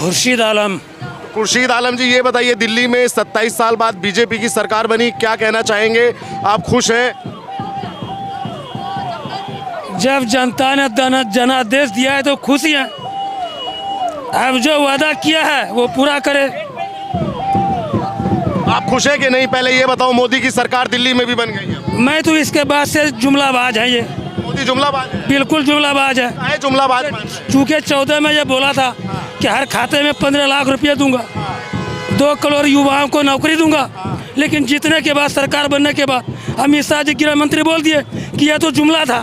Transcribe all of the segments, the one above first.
खुर्शीद आलम। खुर्शीद आलम जी, ये बताइए दिल्ली में 27 साल बाद बीजेपी की सरकार बनी, क्या कहना चाहेंगे? आप खुश हैं? जब जनता ने जनादेश दिया है तो खुश हैं। अब जो वादा किया है वो पूरा करे। आप खुश हैं कि नहीं? पहले ये बताओ, मोदी की सरकार दिल्ली में भी बन गई है। मैं तो इसके बाद से जुमलाबाज है, ये मोदी जुमलाबाज है? बिल्कुल जुमलाबाज है। काहे जुमलाबाज? चूँकि 14 में ये बोला था कि हर खाते में 15 लाख रुपये दूंगा, 2 करोड़ युवाओं को नौकरी दूंगा, लेकिन जीतने के बाद, सरकार बनने के बाद अमित शाह जी गृह मंत्री बोल दिए कि यह तो जुमला था।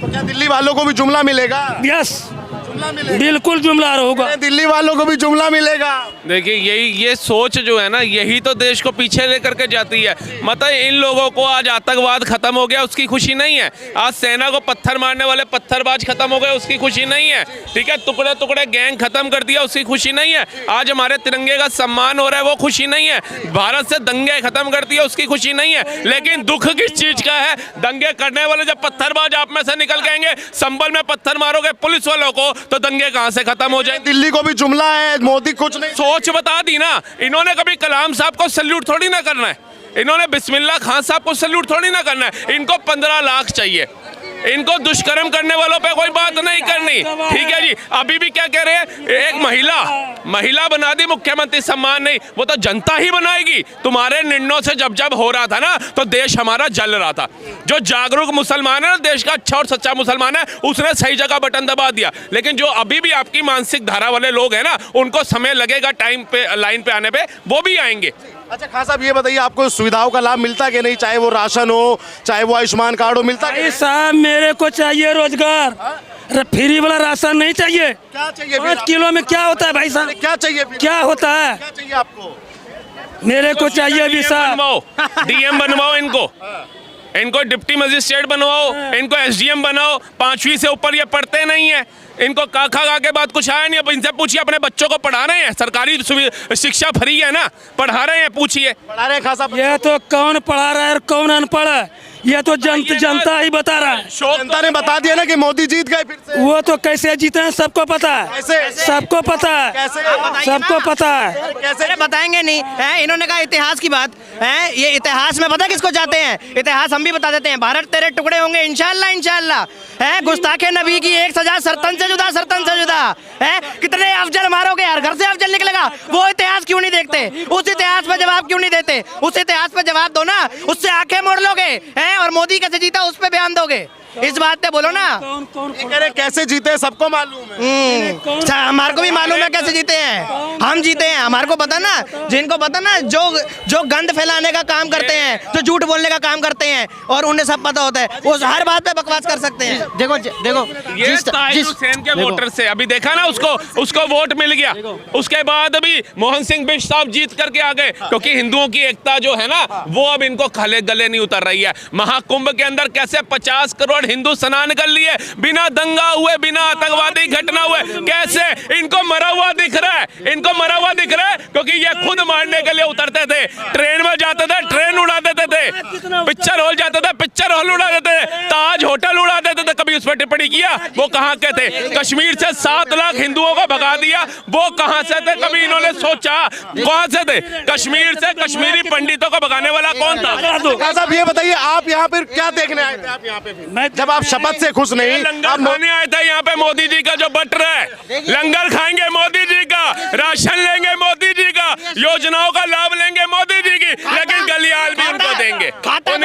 तो क्या दिल्ली वालों को भी जुमला मिलेगा? यस, जुमला मिलेगा? बिल्कुल जुमला होगा। दिल्ली वालों को भी जुमला मिलेगा? देखिए ये सोच जो है ना, यही तो देश को पीछे लेकर के जाती है। मतलब इन लोगों को आज आतंकवाद खत्म हो गया उसकी खुशी नहीं है, आज सेना को पत्थर मारने वाले पत्थरबाज खत्म हो गए उसकी खुशी नहीं है, ठीक है, टुकड़े टुकड़े गैंग खत्म कर दिया उसकी खुशी नहीं है, आज हमारे तिरंगे का सम्मान हो रहा है वो खुशी नहीं है, भारत से दंगे खत्म कर दिए उसकी खुशी नहीं है। लेकिन दुख किस चीज का है? दंगे करने वाले जब पत्थरबाज आप में से निकल के आएंगे, संभल में पत्थर मारोगे पुलिस वालों को, तो दंगे कहां से खत्म हो जाए? दिल्ली को भी जुमला है, मोदी कुछ नहीं। सोच बता दी ना। इन्होंने कभी कलाम साहब को सल्यूट थोड़ी ना करना है, इन्होंने बिस्मिल्लाह खान साहब को सल्यूट थोड़ी ना करना है। इनको 15 लाख चाहिए, इनको दुष्कर्म करने वालों पे कोई बात नहीं करनी, ठीक है जी। अभी भी क्या कह रहे हैं, एक महिला बना दी मुख्यमंत्री, सम्मान नहीं, वो तो जनता ही बनाएगी। तुम्हारे निर्णयों से जब हो रहा था ना, तो देश हमारा जल रहा था। जो जागरूक मुसलमान है ना, देश का अच्छा और सच्चा मुसलमान है, उसने सही जगह बटन दबा दिया। लेकिन जो अभी भी आपकी मानसिक धारा वाले लोग हैं ना, उनको समय लगेगा टाइम पे, लाइन पे आने पे, वो भी आएंगे। अच्छा खान साहब, ये बताइए आपको सुविधाओं का लाभ मिलता कि नहीं? चाहे वो राशन हो, चाहे वो आयुष्मान कार्ड हो, मिलता? साहब मेरे को चाहिए रोजगार, फ्री वाला राशन नहीं चाहिए। क्या चाहिए? 5 किलो में क्या होता है भाई साहब? क्या चाहिए? क्या होता है? क्या चाहिए आपको? मेरे को चाहिए भी साहब। डीएम बनवाओ इनको डिप्टी मजिस्ट्रेट बनवाओ, इनको एसडीएम बनाओ। 5वीं से ऊपर ये पढ़ते नहीं है, इनको काखा के बाद कुछ आया नहीं। अब इनसे पूछिए, अपने बच्चों को पढ़ा रहे हैं? सरकारी शिक्षा फ्री है ना, पढ़ा रहे हैं? पूछिए, पढ़ा रहे हैं खान साहब? ये तो कौन पढ़ा रहा है और कौन अनपढ़ है, ये तो जनता ही बता रहा है। जनता ने बता दिया ना कि मोदी जीत गए फिर से। वो तो कैसे जीते हैं सबको पता है। कैसे? सबको पता है, कैसे? सबको पता है। कैसे बताएंगे नहीं है? इन्होंने कहा इतिहास की बात है, ये इतिहास में पता किसको चाहते हैं? इतिहास हम भी बता देते हैं। भारत तेरे टुकड़े होंगे इंशाल्लाह इंशाल्लाह, है गुस्ताखे नबी की एक सजा, सरतन से जुदा है। कितने अफजल मारोगे यार, घर से अफजल निकलेगा। वो इतिहास क्यों नहीं देखते? उस इतिहास पे जवाब क्यों नहीं देते? उस इतिहास पे जवाब दो ना, उससे आंखें मोड़ लोगे हैं, और मोदी कैसे जीता उस पे बयान दोगे। इस बात पे बोलो ना। कैसे जीते सबको मालूम है। हमारे को भी मालूम है कैसे जीते हैं, हम जीते हैं, हमारे को पता ना। जिनको पता ना, जो गंद फैलाने का काम करते हैं, जो झूठ बोलने का काम करते हैं, और उन्हें सब पता होता है, वो हर बात पे बकवास कर सकते हैं। देखो ये हुसैन के वोटर से अभी देखा ना, उसको वोट मिल गया, उसके बाद अभी मोहन सिंह बिष्ट साहब जीत करके आ गए, क्योंकि हिंदुओं की एकता जो है ना, वो अब इनको गले नहीं उतर रही है। महाकुंभ के अंदर कैसे 50 करोड़ हिंदू स्नान कर लिए, बिना दंगा हुए, बिना आतंकवादी घटना हुए, कैसे इनको मरा हुआ दिख रहा है? इनको मरा हुआ दिख रहा है क्योंकि ये खुद मारने के लिए उतरते थे। ट्रेन में जाते थे, ट्रेन उड़ा देते थे, पिक्चर हॉल जाते थे, पिक्चर हॉल उड़ा देते थे, ताज होटल उड़ा देते थे। कभी उस पर टिप्पणी किया? वो कहां के थे? कश्मीर से 7 लाख हिंदुओं को भगा दिया, वो कहां से थे? कभी इन्होंने सोचा? कहां से थे? कश्मीर से कश्मीरी पंडितों को भगाने वाला कौन था? साहब ये बताइए, आप यहाँ पे क्या देखने आए थे? आप यहाँ पे जब आप शपथ से खुश नहीं, लंगर खाने आए थे यहाँ पे। मोदी जी का जो बट रहा है, लंगर खाएंगे मोदी जी का, राशन लेंगे मोदी जी का, योजनाओं का लाभ लेंगे मोदी जी की, लेकिन गलियाल भी उनको देंगे। खाता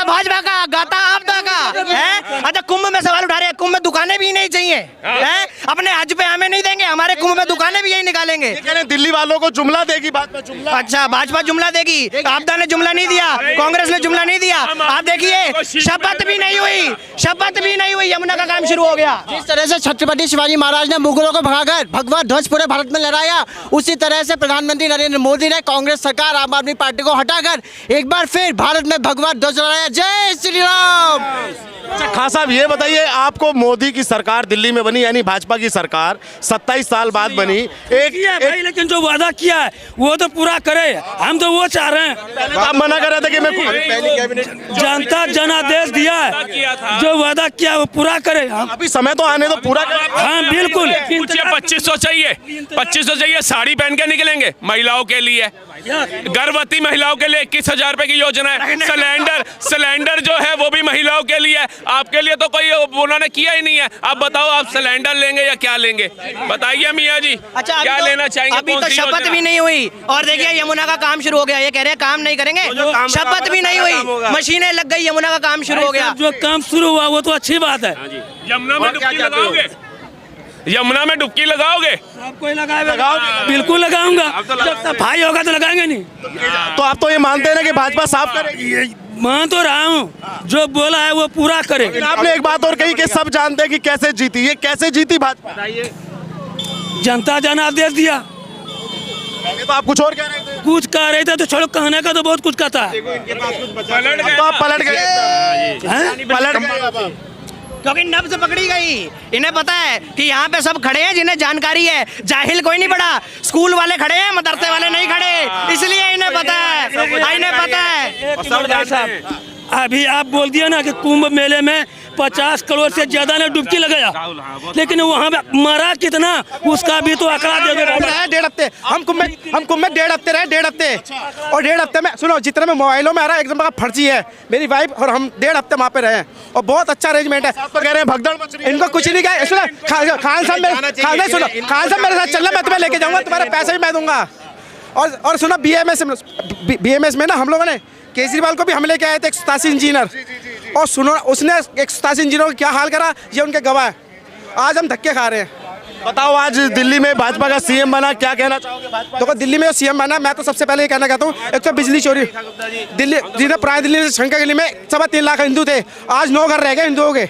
भाजपा का, गाता आपदा का है। अच्छा, कुंभ में सवाल उठा रहे हैं, कुंभ में दुकानें भी नहीं चाहिए हैं? अपने हज पे हमें नहीं देंगे, हमारे कुंभ में दुकानें भी यही निकालेंगे। दिल्ली वालों को जुमला देगी, भाजपा जुमला। अच्छा, भाजपा जुमला देगी, आपदा ने जुमला नहीं दिया, कांग्रेस ने जुमला नहीं दिया। आप देखिए, शपथ भी नहीं हुई, यमुना का काम शुरू हो गया। जिस तरह से छत्रपति शिवाजी महाराज ने मुगलों को भगाकर भगवा ध्वज पूरे भारत में लहराया, उसी तरह से प्रधानमंत्री नरेंद्र मोदी ने कांग्रेस सरकार, आम आदमी पार्टी को हटाकर एक बार फिर भारत में भगवा ध्वज लहराया। जय श्री राम। अच्छा खान साहब, ये बताइए, आपको मोदी की सरकार दिल्ली में बनी, यानी भाजपा की सरकार, 27 27 साल बाद बनी। किया है भाई, लेकिन जो वादा किया है वो तो पूरा करे, हम तो वो चाह रहे हैं। पहले तो आप मना कर रहे थे कि मैं जनता जनादेश दिया है, जो वादा किया है वो पूरा करे। हम अभी समय तो आने दो, पूरा हाँ बिल्कुल। पूछिए 2500 चाहिए, 2500 चाहिए, साड़ी पहन के निकलेंगे महिलाओं के लिए, गर्भवती महिलाओं के लिए 21,000 रुपए की योजना है। सिलेंडर जो है वो भी महिलाओं के लिए है, आपके लिए तो कोई उन्होंने किया ही नहीं है। आप बताओ, आप सिलेंडर लेंगे या क्या लेंगे, बताइए मियाँ जी। अच्छा, क्या लेना चाहेंगे? अभी तो शपथ भी नहीं हुई और देखिए यमुना का काम शुरू हो गया। ये कह रहे हैं काम नहीं करेंगे, शपथ भी नहीं हुई, मशीनें लग गई, यमुना का काम शुरू हो गया। जो काम शुरू हुआ वो तो अच्छी बात है। यमुना में डुबकी लगाओगे? यमुना में डुबकी लगाओगे? कोई लगाएगा, बिल्कुल लगाऊंगा। जब सफाई होगा तो लगाएंगे नहीं। तो आप तो ये मानते हैं ना कि भाजपा साफ करेगी? मान तो रहा हूँ, जो बोला है वो पूरा करे। लेकिन आपने एक बात और कही कि सब जानते हैं कि कैसे जीती, ये कैसे जीती भाजपा? जनता जनादेश दिया। पहले तो आप कुछ और कह रहे थे। कुछ कह रहे थे तो छोड़ो, कहने का तो बहुत कुछ कहता है। तो आप पलट गए, पलट गए। क्योंकि नब्ज पकड़ी गई। इन्हें पता है कि यहाँ पे सब खड़े हैं जिन्हें जानकारी है, जाहिल कोई नहीं पड़ा। स्कूल वाले खड़े हैं, मदरसे वाले नहीं खड़े, इसलिए इन्हें पता है, इन्हें पता है। अभी आप बोल दिया ना कि कुंभ मेले में 50 करोड़ से ज्यादा ने डुबकी लगाया, लेकिन वहाँ पे मरा कितना उसका भी तो आंकड़ा दे दो। 1.5 हफ्ते हम कुंभ में 1.5 हफ्ते रहे, 1.5 हफ्ते। और 1.5 हफ्ते में सुनो, जितने में मोबाइलों में आ रहा है एकदम फर्जी है। मेरी वाइफ और हम 1.5 हफ्ते वहाँ पे रहे और बहुत अच्छा अरेंजमेंट है। आप तो कह रहे हैं भगदड़ मच रही है। इनको कुछ नहीं कहा। सुनो खान साहब मेरे साथ चलना, मैं तुम्हें लेके जाऊंगा, तुम्हारे पैसे भी मैं दूंगा। और सुनो BMS में ना हम लोगों ने केजरीवाल को भी हम लेके आए थे, 187 इंजीनियर। और सुनो उसने 187 इंजीनियरों का क्या हाल करा, ये उनके गवाह है। आज हम धक्के खा रहे हैं। बताओ, आज दिल्ली में भाजपा का सीएम बना, क्या कहना चाहोगे भाजपा? देखो दिल्ली में सीएम बना, मैं तो सबसे पहले ये कहना चाहता हूँ, एक तो बिजली चोरी। दिल्ली जिन्हें पुरानी दिल्ली में शंकर गली में 3.25 लाख हिंदू थे, आज 9 घर रह गए हिंदुओं के।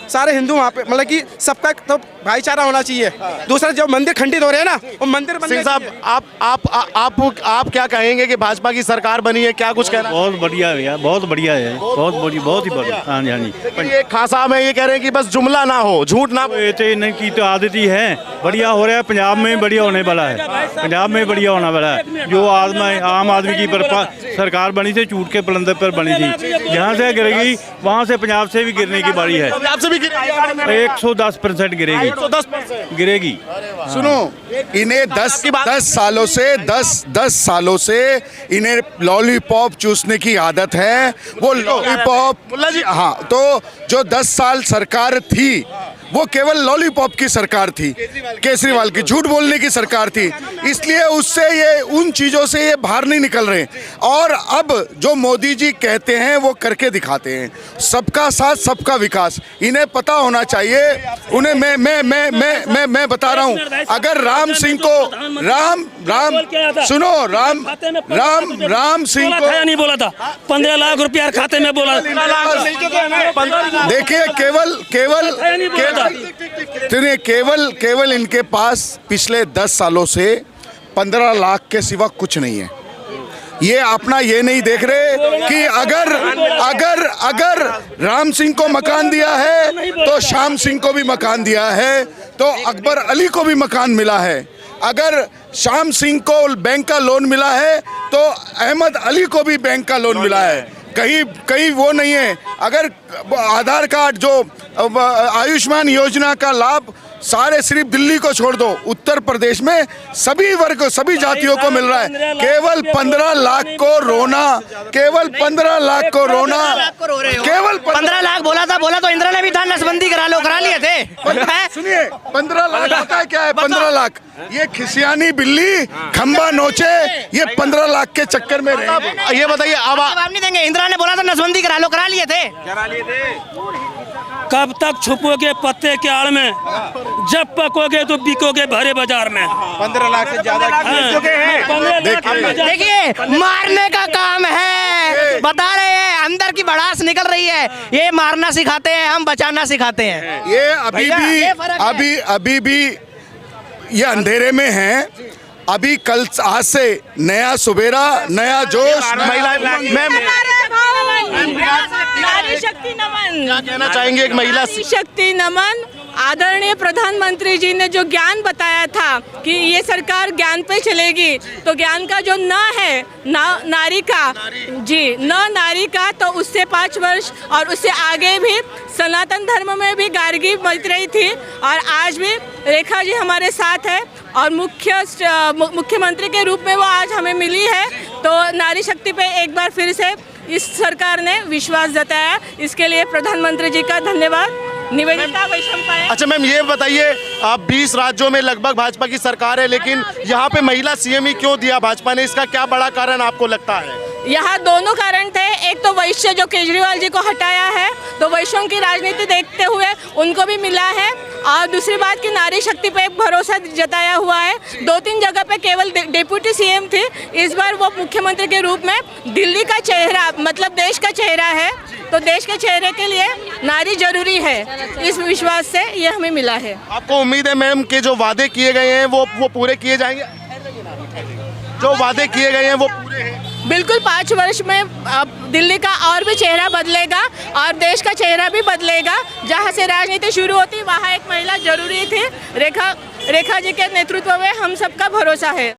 सारे हिंदू वहाँ पे, मतलब कि सबका तो भाईचारा होना चाहिए। दूसरा जो मंदिर खंडित हो रहे हैं ना, वो मंदिर सिंह साहब, आप क्या कहेंगे कि भाजपा की सरकार बनी है, क्या कुछ कहना? बहुत बढ़िया है भैया, बहुत बढ़िया है, बहुत ही बढ़िया। हाँ जी, हाँ जी। ये खान साहब है, ये कह रहे हैं कि बस जुमला ना हो, झूठ ना। ये तो इनकी तो आदत ही है। बढ़िया हो रहा है, पंजाब में बढ़िया होने वाला है, पंजाब में बढ़िया होने वाला है। जो आम आदमी की सरकार बनी थी, झूठ के पलंदर पर बनी थी, जहाँ से गिरेगी वहाँ से पंजाब से भी गिरने की बारी है। 110% गिरेगी, 110% गिरेगी। सुनो, इन्हें 10 सालों से इन्हें लॉलीपॉप चूसने की आदत है। वो लॉलीपॉप, मुल्ला जी, हाँ, तो जो 10 साल सरकार थी वो केवल लॉलीपॉप की सरकार थी, केजरीवाल की झूठ बोलने की सरकार थी, इसलिए उससे ये उन चीज़ों से ये बाहर नहीं निकल रहे। और अब जो मोदी जी कहते हैं वो करके दिखाते हैं, सबका साथ सबका विकास। इन्हें पता होना चाहिए, उन्हें मैं बता रहा हूँ, अगर राम सिंह को राम सिंह को नहीं बोला था 15 लाख रुपया खाते में बोला। देखिए, केवल इनके पास पिछले 10 सालों से 15 लाख के सिवा कुछ नहीं है। ये अपना ये नहीं देख रहे कि अगर राम सिंह को मकान दिया है तो श्याम सिंह को भी मकान दिया है, तो अकबर अली को भी मकान मिला है। अगर श्याम सिंह को बैंक का लोन मिला है तो अहमद अली को भी बैंक का लोन मिला है। कहीं वो नहीं है। अगर आधार कार्ड, जो आयुष्मान योजना का लाभ सारे सिर्फ दिल्ली को छोड़ दो, उत्तर प्रदेश में सभी वर्ग, सभी जातियों को मिल रहा है। केवल 15 लाख को रोना, केवल 15 लाख को रोना, केवल 15 लाख बोला तो इंदिरा ने भी था, नसबंदी करा लिए थे। सुनिए, 15 लाख होता है क्या है? 15 लाख ये खिसियानी बिल्ली खंबा नोचे, ये 15 लाख के चक्कर में रहे। ये बताइए, अब जवाब नहीं देंगे। इंदिरा ने बोला था नसबंदी करा लिए थे। कब तक छुपोगे पत्ते के आड़ में, जब पकोगे तो बिकोगे भरे बाजार में। 15 लाख से ज्यादा देखिए, मारने का काम है, बता रहे हैं, अंदर की भड़ास निकल रही है। ये मारना सिखाते हैं, हम बचाना सिखाते हैं। ये अभी भी ये अंधेरे में हैं। अभी कल आज से नया सुबेरा, नया जोश, नारी शक्ति नमन। क्या कहना चाहेंगे एक महिला? नारी शक्ति नमन। आदरणीय प्रधानमंत्री जी ने जो ज्ञान बताया था कि ये सरकार ज्ञान पे चलेगी, तो ज्ञान का जो न है नारी का, जी न नारी का, तो उससे 5 वर्ष और उससे आगे भी सनातन धर्म में भी गार्गी बच रही थी और आज भी रेखा जी हमारे साथ है और मुख्यमंत्री के रूप में वो आज हमें मिली है। तो नारी शक्ति पे एक बार फिर से इस सरकार ने विश्वास जताया, इसके लिए प्रधानमंत्री जी का धन्यवाद। निवेदिता वैशंपायन। अच्छा मैम, ये बताइए, आप 20 राज्यों में लगभग भाजपा की सरकार है, लेकिन यहाँ पे महिला सीएम ही क्यों दिया भाजपा ने? इसका क्या बड़ा कारण आपको लगता है? यहाँ दोनों कारण थे। एक तो वैश्य जो केजरीवाल जी को हटाया है, तो वैश्यों की राजनीति देखते हुए उनको भी मिला है, और दूसरी बात कि नारी शक्ति पे एक भरोसा जताया हुआ है। 2-3 जगह पे केवल डिप्टी सीएम थी, इस बार वो मुख्यमंत्री के रूप में दिल्ली का चेहरा, मतलब देश का चेहरा है, तो देश के चेहरे के लिए नारी जरूरी है। इस विश्वास से ये हमें मिला है। आपको उम्मीद है मैम कि जो वादे किए गए हैं वो पूरे किए जाएंगे? जो वादे किए गए हैं वो पूरे हैं? बिल्कुल, 5 वर्ष में अब दिल्ली का और भी चेहरा बदलेगा और देश का चेहरा भी बदलेगा। जहाँ से राजनीति शुरू होती वहाँ एक महिला जरूरी थी। रेखा जी के नेतृत्व में हम सबका भरोसा है।